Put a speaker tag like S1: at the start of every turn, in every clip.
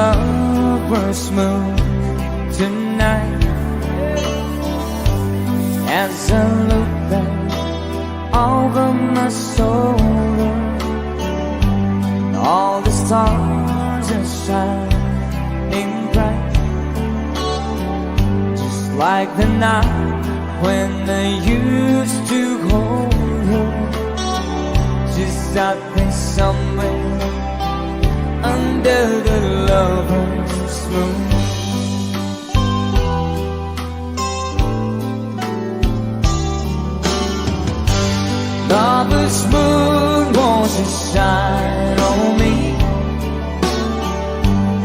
S1: lover's mood tonight, as I look back over my shoulder, all the stars are shining bright, just like the night when I used to hold her, just out there somewhere under the lover's moon. Lover's moon wants to shine on me,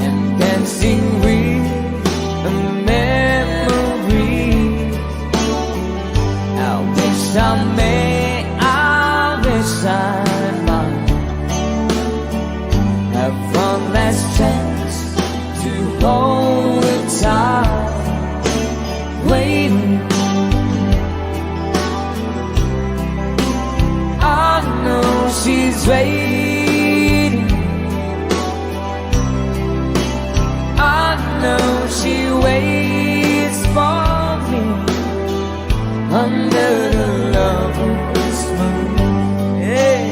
S1: and dancing with the memory. I wish I wish I might have one last chance to hold her tight, waiting. I know she's waiting. I know she waits for me under the lover's moon. Hey!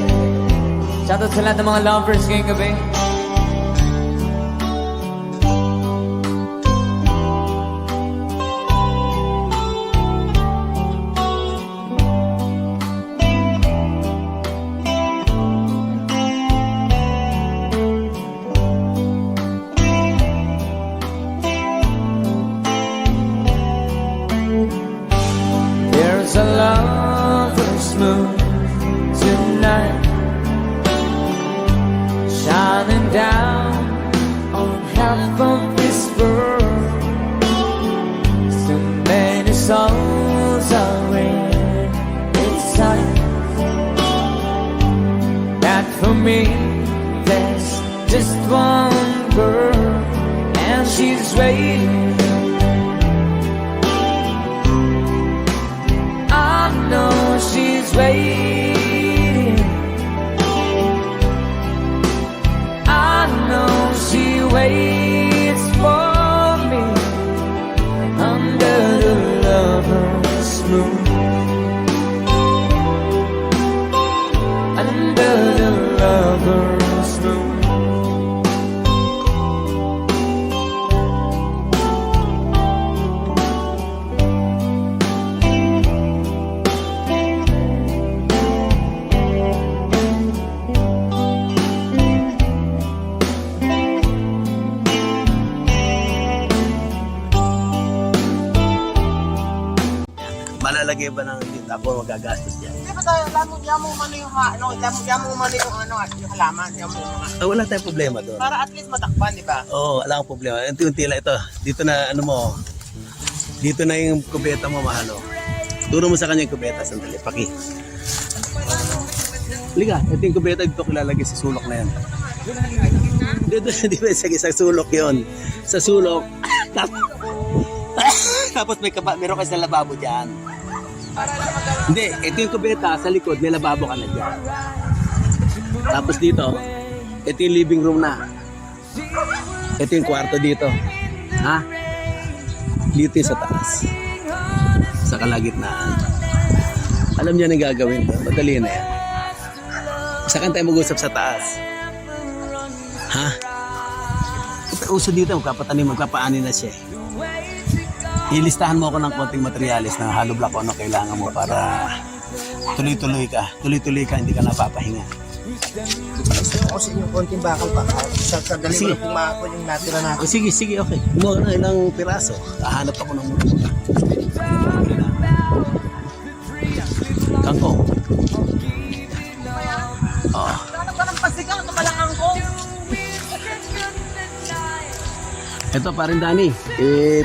S1: Shoutout sa lahat ng mga lovers ngayong gabi. There's a lover's moon tonight, shining down on half of this world. So many souls are in its sight, that for me there's just one girl, and she's waiting. I know she's waiting. I know she waits for me under the lover's moon. Under the lover's moon.
S2: Malalagay ba ng dito ako magagastos yan?
S3: Hindi ba tayo, yamu umano yung halaman, yamu umano.
S2: Wala tayong problema doon.
S3: Para at least matakpan, di ba?
S2: Oo, wala akong problema. Unti-unti lang ito. Dito na, ano mo, dito na yung kubeta mo, mahalo. Turo mo sa kanya yung kubeta, sandali, paki. Liga, ito yung kubeta, dito kilalagay sa sulok na yan. Di ba, sa sulok yon. Sa sulok, tapos meron kayo sa lababo dyan. Hindi, ito yung kubeta, sa likod, may lababo ka na dyan. Tapos dito, ito yung living room na. Ito yung kwarto dito. Ha? Dito yung sa taas. Sa kalagitnaan. Alam niya na gagawin to. Madali na yan. Saan tayo mag-usap sa taas? Ha? Uso dito, magpapaani na siya. Ilistahan mo ako ng konting materyales na hollow block o ano kailangan mo para tuloy-tuloy ka. Tuloy-tuloy ka, hindi ka napapahinga.
S3: Gusto ko sa inyo konting bakal pa. Sa dali mo kumako yung natira natin.
S2: Sige, okay. Kumuha na ilang piraso. Hahanap ako ng muna. Kangkong. Oo.
S3: Hanap ka ng pasigang, ito palang angkong.
S2: Ito parin Dani,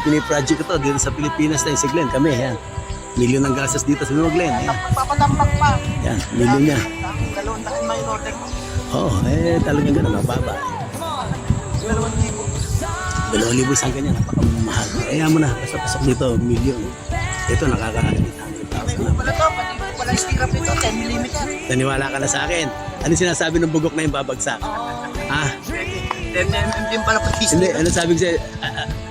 S2: piniproject ko to dito sa Pilipinas na si Glenn. Kami, yan. Milyon ng gastos dito sa mga Glenn. Yan.
S3: Papatampak pa.
S2: Yan, milyon niya.
S3: Dalawang daan may order mo.
S2: Oo, talagang gano'n, mababa. 2,000 isang ganyan, napakamahal. Kaya mo na, basta pasok dito, milyon. Ito, nakaka-800,000 na.
S3: Wala to, wala stirrup nito, 10mm.
S2: Naniwala ka na sa akin. Ano sinasabi ng bugok na yung babagsak? Ha?
S3: 10mm din pala pag
S2: Hindi, ano sabi ko sa'yo,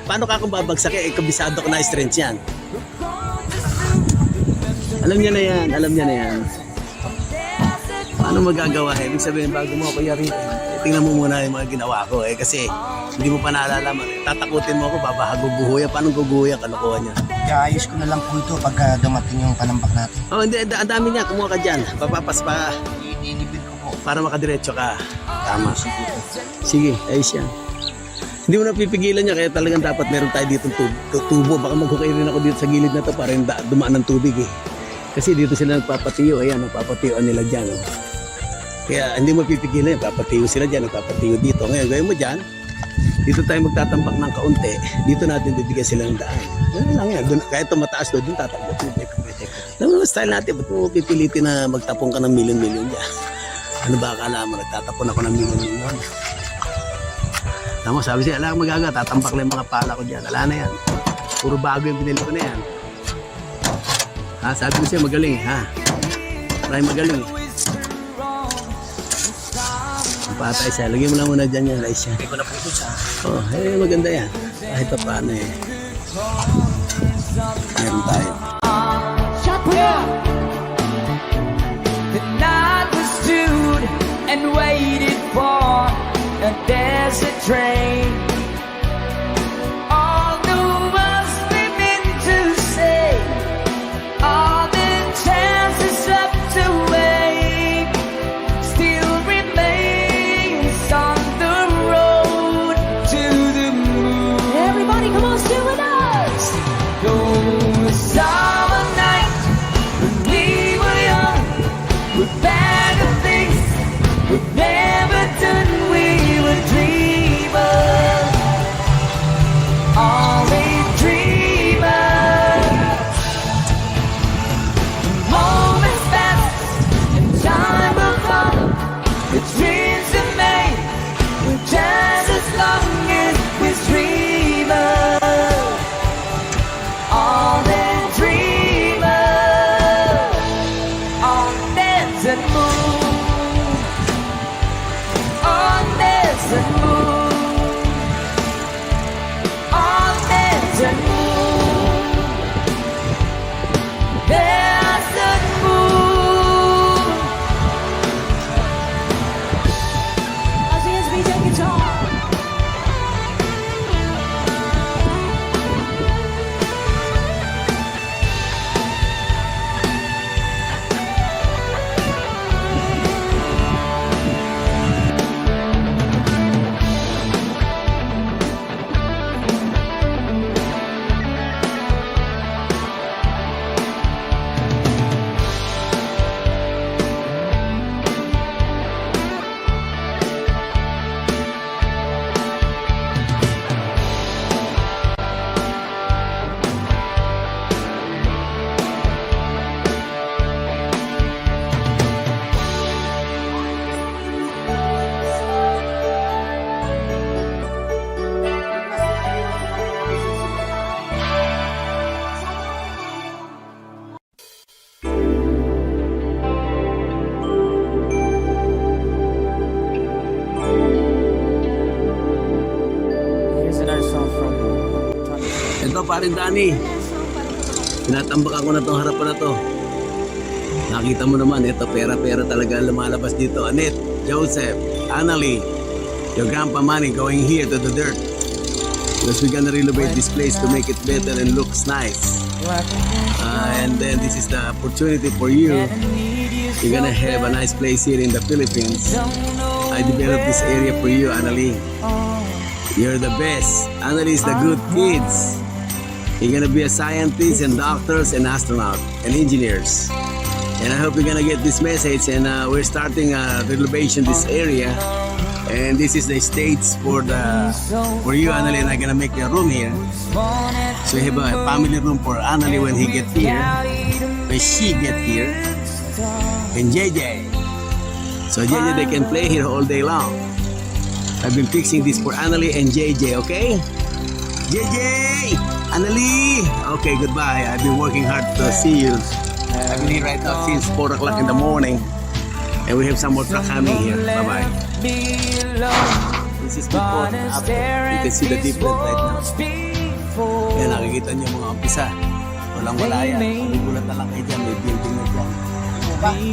S2: paano ka kung babagsak eh, kabisado ko na strength yan. Alam niya na yan, alam niya na yan. Paano magagawa eh? Ibig sabihin, bago mo ako yari, tingnan mo muna yung mga ginawa ko eh. Kasi hindi mo pa naalalaman. Tatakutin mo ako, babahaguguhuya. Paano guguhuya? Kalokohan niya.
S3: Kaya ayos ko na lang po ito pagka dumating yung panambak natin.
S2: Oh, hindi, ang dami niya. Kumuha ka dyan. Papapas pa
S3: Iinibid ko po.
S2: para makadiretso ka. Tama. Sige, ayos yan. Hindi mo na pipigilan niya, kaya talagang dapat meron tayo dito tubo. Baka maghukay rin ako dito sa gilid na to para yung dumaan ng tubig eh. Kasi dito sila nagpapatiyo. Ayan, nagpapatiyoan nila dyan. Oh. Kaya hindi mo pipigilan yan. Papatiyo sila dyan, nagpapatiyo dito. Ngayon, gawin mo dyan. Dito tayo magtatambak ng kaunti. Dito natin bibigyan sila ng daan. Ganun lang yan. Doon, kahit tumataas doon tatakbo. Alam mo, style natin. Ba't mo pipilitin na magtapong ka ng milyon-milyon dyan? Ano ba akala mo? Nagtatapon ako ng milyon-milyon. Tama, sabi siya, alam ko magaga, tatambak lang yung mga pala ko dyan. Wala na yan. Puro bago yung binili ko na yan. Ha, sabi ko siya, magaling, ha? Maraming magaling. Patay siya. Lagyan mo lang muna dyan yan, rice siya.
S3: Hindi ko na po ito sa...
S2: Oh, eh, maganda yan. Kahit pa paano eh. Meron tayo.
S1: Yeah. The night was stood and waited for a desert train. All the words we've been to say, all the chances left to wait, still remains on the road to the moon. Everybody, come on, sing with us. Those summer nights when we were young, with better things we've never done, we were dreamers, only dreamers. Moments pass and time will come, the dreams are made just as long as we're dreamers, only dreamers, on desert moon, on desert moon, on desert moon, desert moon. Ozzy has me take guitar. Here's another song from
S2: Ito parin Dani. Tinatambak ako na itong harapan na to. Nakita mo naman, ito pera-pera talaga ang lumalabas dito. Annette, Joseph, Annalie, your grandpa Manny going here to the dirt. Because we're gonna renovate this place to make it better and looks nice. And then this is the opportunity for you. You're gonna have a nice place here in the Philippines. I developed this area for you, Annalie. You're the best. Annalie is the good kids. You're gonna be a scientist and doctors and astronauts and engineers. And I hope you're gonna get this message. And we're starting a renovation this area. And this is the stage for you, Annalie, and I'm gonna make a room here. So we have a family room for Annalie when he get here, when she get here, and JJ. So JJ, they can play here all day long. I've been fixing this for Annalie and JJ, okay? JJ! Annalie! Okay, goodbye. I've been working hard to see you. I've been here right now since 4 o'clock in the morning. And we have some more truck coming here. Bye-bye.
S1: Be alone.
S2: This is before and after. You can see the difference right now. Kaya nakikita niyo mga umpisa. Walang-wala yan. Magugulat na lang kayo dyan. May building na dyan.
S3: Ba? Ay,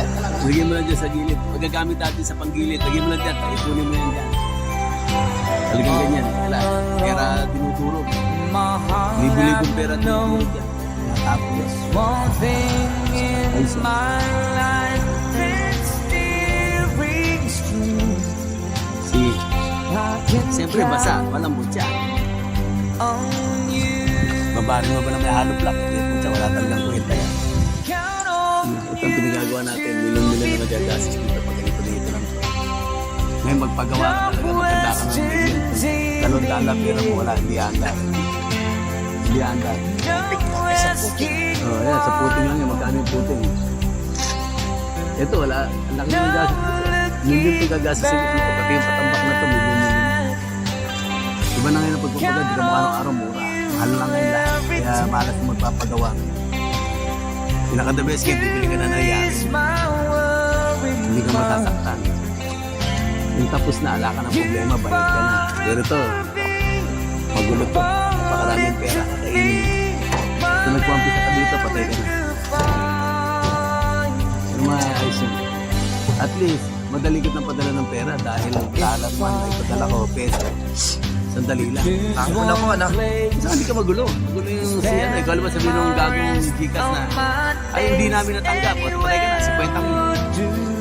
S3: talaga.
S2: Lagyan mo lang dyan sa gilid. Magagamit natin sa panggilid. Lagyan mo lang dyan. Ipunin mo yan dyan. Talagang ganyan. Wala. Pera dinudurog. Libo-libong pera dinudurog dyan. Natapos yan.
S1: One thing in
S2: Ayos yan.
S1: my life that still rings true.
S2: Si,
S1: I can
S2: siyempre basa. Malambot siya.
S1: on you.
S2: Babarin mo ba na may hollow block? Kung siya wala talagang kwenta yan.
S1: Count on
S2: Ito ang pinagagawa natin. Milyon-milyon na nagagasis dito pag ganito lang. Ngayon magpagawa ka talaga. Maganda ka ng milyon. $2 pero mo wala. Hindi anda. Hindi anda. Oh, yan. Sa puting lang yan. Magkano yung puting? Ito wala. Ang laki ng gasis. Milyon yung gagasis dito. Pati yung patambak na ito. Milyon. Iba na ngayon ang pagpapagal. Di ka mukha ng araw mura. Mahal lang ngayon lahat. Kaya malas mo magpapagawa. Pinaka-the best kaya bibili ka na nangyari. Hindi ka masasaktan. Yung tapos na, ala ka ng problema, balik ka na. Pero ito, magulo to. Napakaraming pera, kakainin. Kung nagpumpisa ka dito, patay ka na. Yung mga ayos yun. At least, madali ka ng padala ng pera dahil lahat man ay padala ko, peso. Sandali lang.
S3: Ako na po, anak.
S2: Saan hindi ka magulo? Magulo yung siya. Ikaw alam ba sabihin ng gagong Gcash na ay hindi namin natanggap. O patay ka na, 50 mo.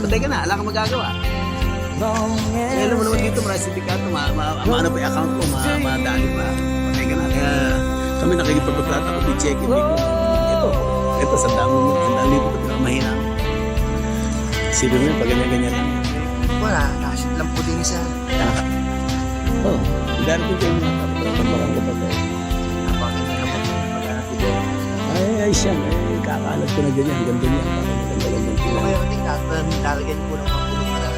S2: Patay ka na, wala kang magagawa. Eh, alam mo naman dito, maraming sindikato, maano pa yung account mo, madali pa. Patay ka na. Kaya kami nakikipagpaplata ko, di-check it. Ito, sa dami mo, ang dali ko na mahina. Sino mo yun, pag ganyan-ganyan lang.
S3: Wala, nakashoot lang po din isa.
S2: Oh, darating kayo mga pagpapagpapag ko.
S3: Napakaganda na po.
S2: Ay, siya. Ay, kakalat ko na ganyan. Ganda niya. Ganda-gandang
S3: Kung
S2: pila.
S3: kayo natin, lalagyan po ng pagpulong na lang.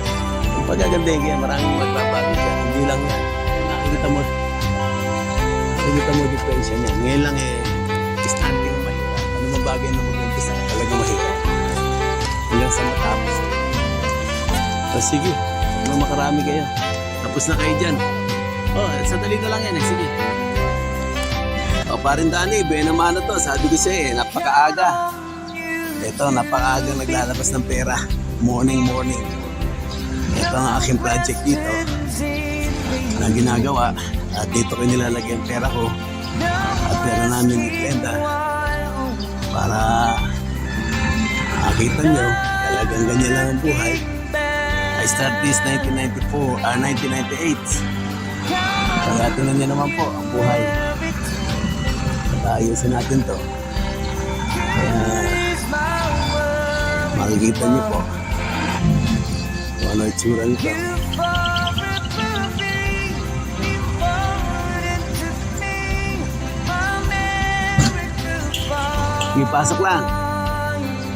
S2: Ang pagkagandahin kaya maraming magbabago siya. Hindi lang yan. Nakikita mo. Nakikita mo diferensya niya. Ngayon lang standing mo mahirap. Ano mga bagay na mag-umpisa? Talaga mahirap. Hanggang sa matapos. So, sige. Huwag makarami kayo. Tapos na kayo dyan. Oh, sandali na lang yan. Sige. O, parin Dani, naman na to. Sabi ko sa'yo napakaaga. Ito, napakaaga naglalabas ng pera. Morning. Ito ang aking project dito na ginagawa. At dito ko nilalagay ang pera ko. At pera namin ni Glenda. Para makita nyo, talagang ganyan lang ang buhay. I start this 1998. Kaya tingnan niyo naman po ang buhay. Ayusin natin to. Kaya makikita niyo po kung ano itsura nito. Sige, pasok lang.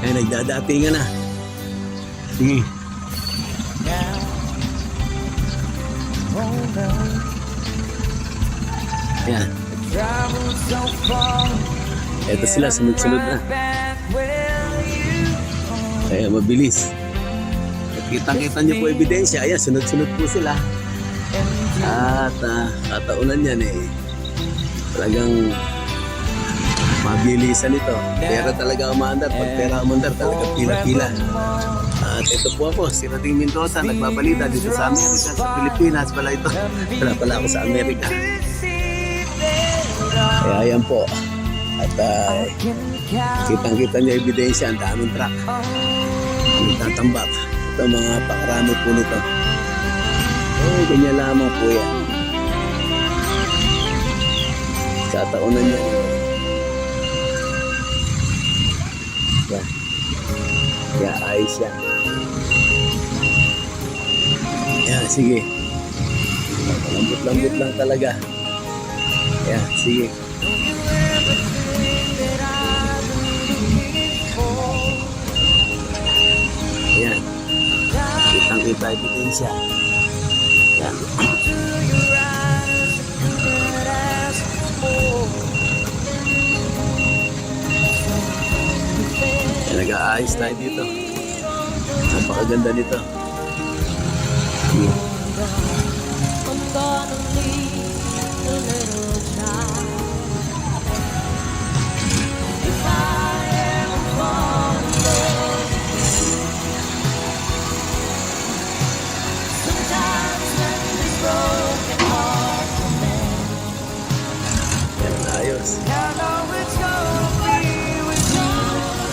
S2: Ay, nagdadatingan na. Sige. Yan. Ito sila, sunod-sunod na. Kaya mabilis. At kitang-kita niyo po ebidensya. Ayan, sunod-sunod po sila. At kataunan yan talagang mabilisan ito. Pera talaga umandar. Pag pera umandar, talaga pila-pila. At ito po ako, si Rading Mendoza, nagbabalita dito sa Amerika, sa Pilipinas pala ito. Wala pala ako sa Amerika. Kaya yan po. At kitang-kita niyo ebidensya, ang daming truck. Ang tatambak. Ito mga pakarami po nito. Ganyan lamang po yan. Kataunan niyo. Yan. Kaya ayos yan. Yan, sige. Lambot-lambot lang talaga. Yan, sige. Yan. Kitang-kita ebidensya. Yan. Nag-aayos tayo dito. Napakaganda nito. Ayos.
S1: I know it's gonna be with you.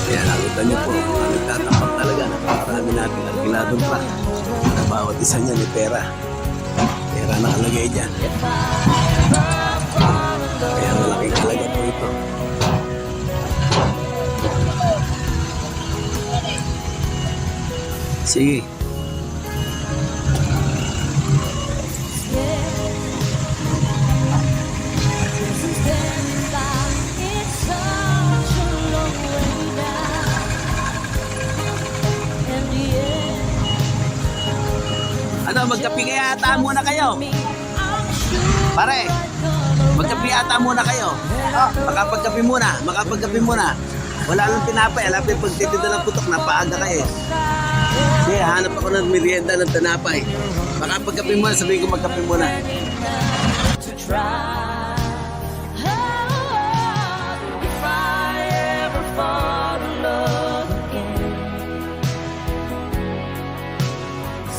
S2: Kaya nakita niyo po, ang nagtatapak talaga, napakarami natin arkiladong truck. Na bawat isa niya ni pera. Pera nakalagay dyan. Kaya malaking halaga po ito. Sige. Ano, magkapi kaya ata muna kayo? Pare, magkapi ata muna kayo. Makapagkapi muna. Wala lang tinapay, alam yung pagtitinda ng putok, napaaga kayo. Sige, hanap ako ng merienda ng tinapay. Makapagkapi muna, sabihin ko magkapi muna.
S1: To try. If I ever fall in love again.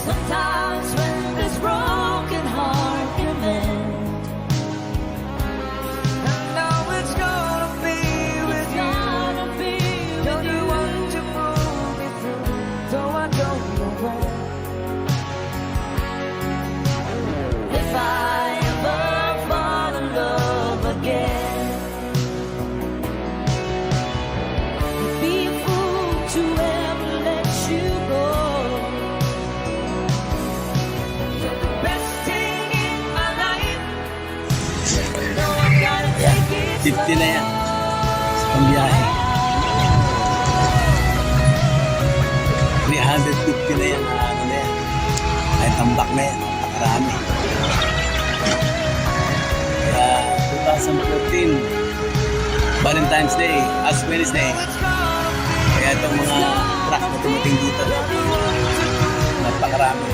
S1: Sometimes when this broken heart can mend, I know it's gonna be with you. You're the one to pull me through, though I don't know when. If I ever fall in love again, I'd be a fool to ever let you go. You're the best thing in my life. No, I gotta take it
S2: 50 na yan. Sa pambiyahe. 350 na yan. Ano na yan. Ay, tambak na yan. Nakarami. Kaya 2014 Valentine's Day, Ash Wednesday. Kaya itong mga truck na tumating dito. Napakarami.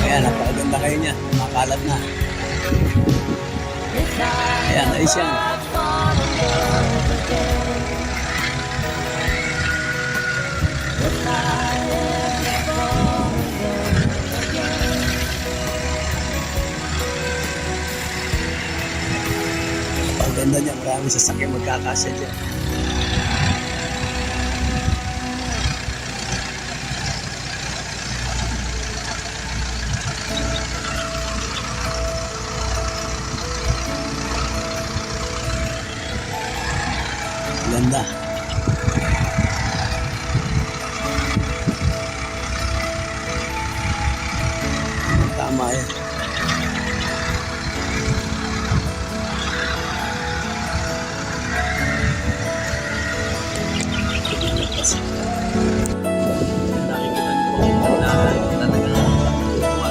S2: Kaya napakaganda kayo niya. Makalat na. Kaya nais yan. Napakaganda niya. Maraming sasakyan magkakasya dyan. Ganda. Tama yan. Kasi nakikita niyo po ang ganda talaga kukuha.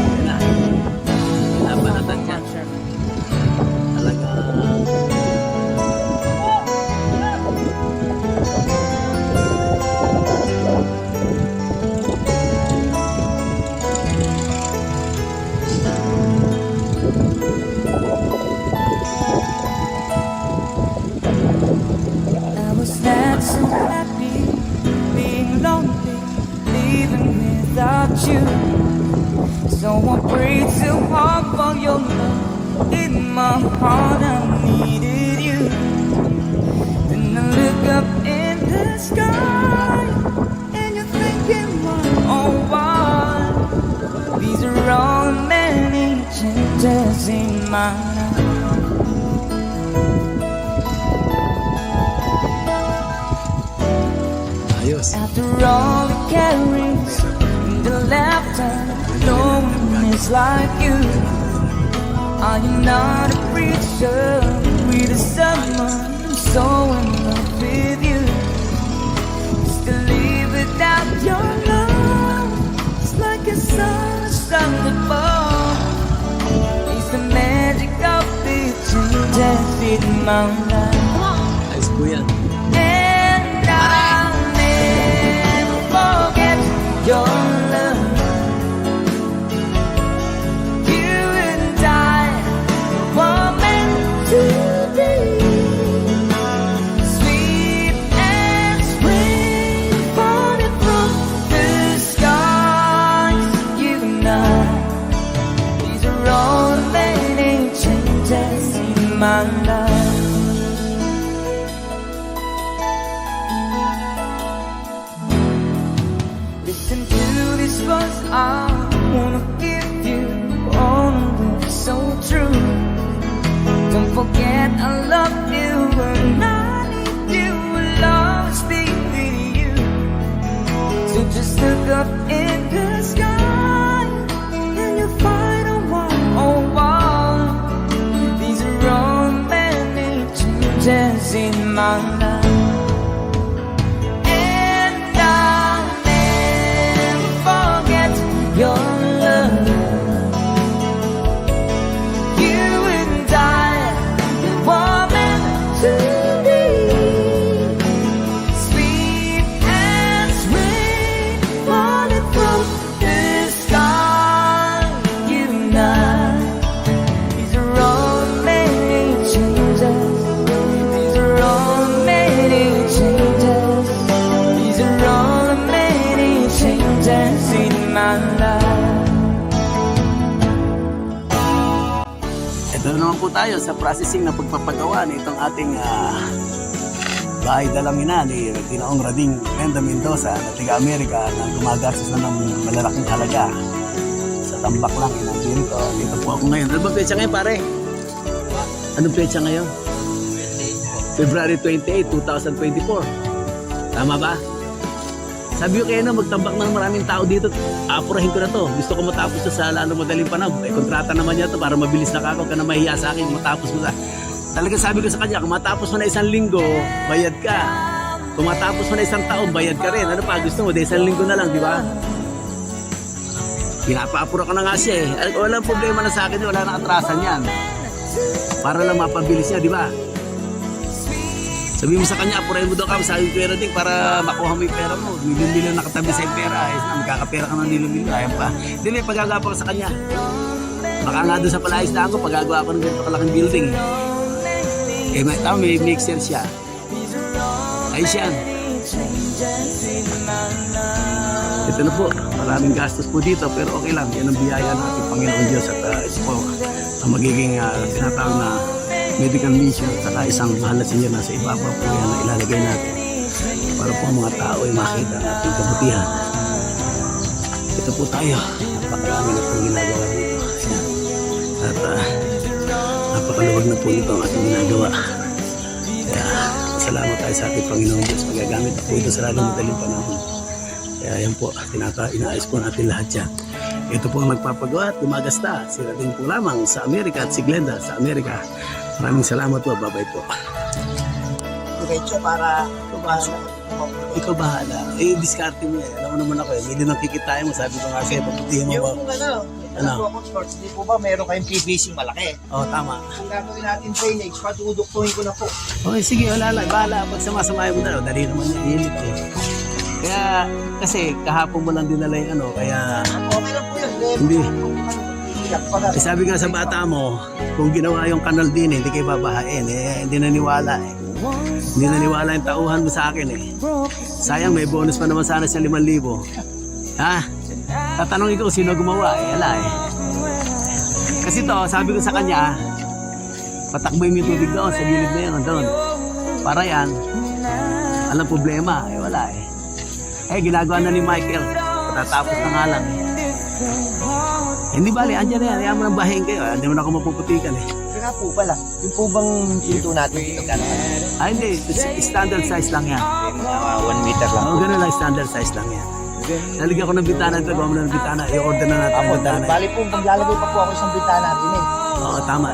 S2: Yan na. Nabanatan niya. Talaga.
S1: I was not so happy being lonely, leaving without you. So I prayed so hard for your love. In my heart, I needed you. Then I look up in the sky, and you're thinking, oh, why? These are all many changes in my life.
S2: Ayos.
S1: After all the carries and the laughter, no one is like you. Are you not a preacher with a someone who's so in love with you? Just to live without your love, it's like a sunshine above. It's the magic of the changes in my life.
S2: Ayos po yan.
S1: And I'll never forget your love. You and I were meant to be. Sweet as rain falling from the skies. You and I, these are all many changes in my life. Listen to this voice, I wanna give you all of it's so true. Don't forget I love you and I need you, will always be with you. So just look up in the sky and you'll find a one, oh wow. These are all many changes in my life. Your love, you and I were meant to be. Sweet as rain falling from the sky, you and I. These are all many changes. These are all many changes. These are all many changes in my life.
S2: Ito naman po tayo sa processing na pagpapagawa nitong ating bahay dalangina ni Ginoong Rading Menda Mendoza na taga-Amerika na gumagastos na ng malalaking halaga sa tambak lang inang dito. Dito po ako ngayon. Ano ba petsa ngayon pare? Anong petsa ngayon? February 28, 2024. Tama ba? Sabi ko kayo na magtambak ng maraming tao dito, apurahin ko na to. Gusto ko matapos to sa lalo madaling panahon. Kontrata naman niya to para mabilis na ako. Huwag ka na mahiya sa akin, matapos mo sa... Talagang sabi ko sa kanya, kung matapos mo na 1 linggo, bayad ka. Kung matapos mo na 1 taon, bayad ka rin. Ano pa, gusto mo, 1 linggo na lang, di ba? Pinapaapura ka na nga siya eh. Walang problema na sa akin, wala nang atrasan yan. Para lang mapabilis niya, di ba? Sabi mo sa kanya, apurahin mo daw ka, sabi ko din para makuha mo yung pera mo. Milyon-milyon nakatabi sa yung pera. Ayos na, magkakapera ka ng milyon-milyon. Ayan pa. Hindi, may pagagawa pa ko sa kanya. Baka nga doon sa palayas na ako, pagagawa ko ng ganito kalaking building. Eh, may mixer siya. Ayos yan. Ito na po, maraming gastos po dito, pero okay lang. Yan ang biyaya ng ating Panginoon Diyos. At ito po, ang magiging tinatawag na medical mission at saka isang mahal na senior na sa ibabaw po yan na ilalagay natin para po ang mga tao ay makita ang ating kabutihan. Ito po tayo, napakarami na pong ginagawa dito. At napakaluwag na po ito ang ating ginagawa. Kaya salamat tayo sa ating Panginoon Diyos. Magagamit po ito sa lalong madaling panahon. Kaya yan po, inaayos po natin lahat yan. Ito po ang nagpapagawa at gumagasta. Sila din po lamang sa Amerika at si Glenda sa Amerika. Maraming salamat po. Bye-bye po.
S3: Diretso para
S2: Ikaw bahala. Eh, diskarte mo yan. Alam mo naman ako eh. Hindi nang kikitain mo. Sabi ko nga sa'yo, pagputihin mo ba?
S3: yung ano po ako, shorts, di po ba meron kayong PVC malaki?
S2: Oo, tama.
S3: Kung gagawin natin drainage, patuduktuhin ko na po.
S2: Okay, sige. Wala lang. Bahala. Pag samasamahin mo na. Dali naman yung init eh. Kaya, kasi kahapon mo lang dinala yung ano. Kaya,
S3: Okay lang po yun.
S2: hindi.
S3: Iyak pa na.
S2: Eh, sabi nga sa bata mo, kung ginawa yung kanal din, hindi kayo babahain. Eh, hindi naniwala eh. Hindi naniwala yung tauhan mo sa akin eh. Sayang, may bonus pa naman sana sa 5,000. Ha? Tatanong ikaw, sino gumawa? Eh, ala eh. Kasi to, sabi ko sa kanya, patakboy mo yung tubig doon, sa gilid na yun, doon. Para yan, alam problema, eh wala eh. Eh, ginagawa na ni Michael, patatapos na nga lang eh. Hindi bali, andyan na yan, ayaw mo nang bahayin kayo, hindi mo na ako mapuputikan eh.
S3: Kaya po pala, yung po bang pinto natin dito gano'n?
S2: Ah, hindi, standard size lang yan.
S3: 1 meter lang.
S2: Oo, ganun lang, standard size lang yan. Naligyan ko ng bitana, ito, gawa mo ng bitana, i-order na natin ang bitana.
S3: Bali po, maglalagay pa po ako isang bitana natin eh.
S2: Oo, tama.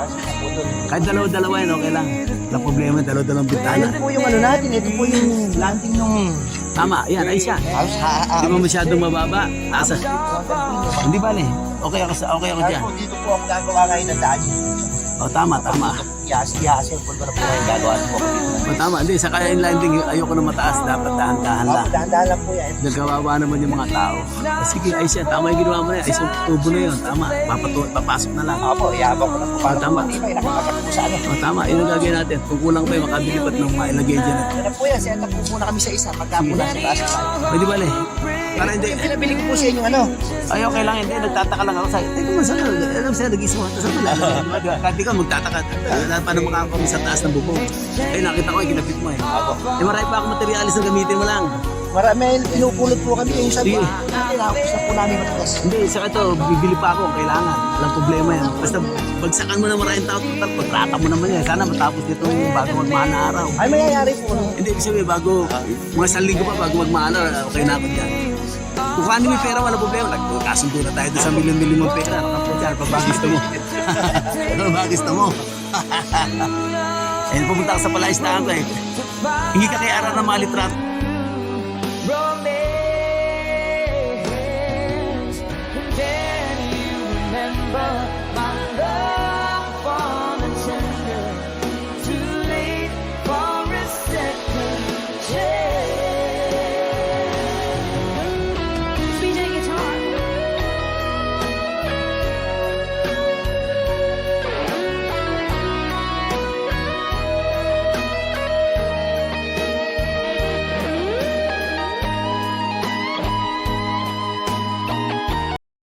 S2: Kahit dalawa-dalawa yan, okay lang. Walang problema, dalawa-dalawang bitana.
S3: Ayun po yung ano natin, ito po yung planting nung...
S2: Tama, yan, ayos yan. Hindi mo masyadong mababa. Asa? Hindi bali. Okay ako dyan.
S3: Dito po ako gagawa ngayon ng daan.
S2: Oo, tama.
S3: Yasin po na po yung gagawa po.
S2: Oo, tama. Hindi, sa kaya inlanding, ayoko na mataas. Dapat dahan-dahan lang.
S3: Dahan-dahan lang po yan.
S2: Nagkawawa naman yung mga tao. Sige, ayos yan. Tama yung ginawa mo na yan. Ayos yung tubo na yun. Tama. Papasok na lang.
S3: Opo, iyabang ko na po.
S2: Oo, tama.
S3: Hindi ba, nakakagat po sa ano.
S2: Oo, tama. Yun ang gagawin natin. Kung kulang pa yung makabilipat ng mailagay dyan.
S3: Ano po yan, set up po muna kami sa isa. Pagka po nasa taas tayo.
S2: Pwede bali. Para hindi.
S3: Pinabili ko po sa inyo ano.
S2: Ay, okay lang, hindi. Nagtataka lang ako sa'yo. Teka mo, saan? Alam sa'yo, nag-isip ako. Saan malalagay? Kahit ikaw, magtataka. Paano makakaroon sa taas ng bubong? Ay, nakita ko, ginapit mo eh. Eh, marami pa ako materialis na gamitin mo lang.
S3: Marami, pinupulot po kami yung sabi.
S2: Sige.
S3: Tinapos na po namin matagas.
S2: Hindi, saka ito, bibili pa ako kung kailangan. Walang problema yan. Basta bagsakan mo na maraming tao, total, pagtrata mo naman yan. Sana matapos nito bago magmahal na araw.
S3: Ay, mayayari po. No?
S2: Hindi, ibig sabihin, bago, mga isang linggo pa bago magmahal, okay na ako dyan. Kung kanin mo yung pera, wala problema. Nagkasundo na tayo doon sa milyon-milyon mong pera. Nakapo dyan, pabagista mo. Pabagista mo. Ayun, pumunta ka sa palaistahan ko eh. Hingi ka kay Ara na mga litrato.
S1: Romance.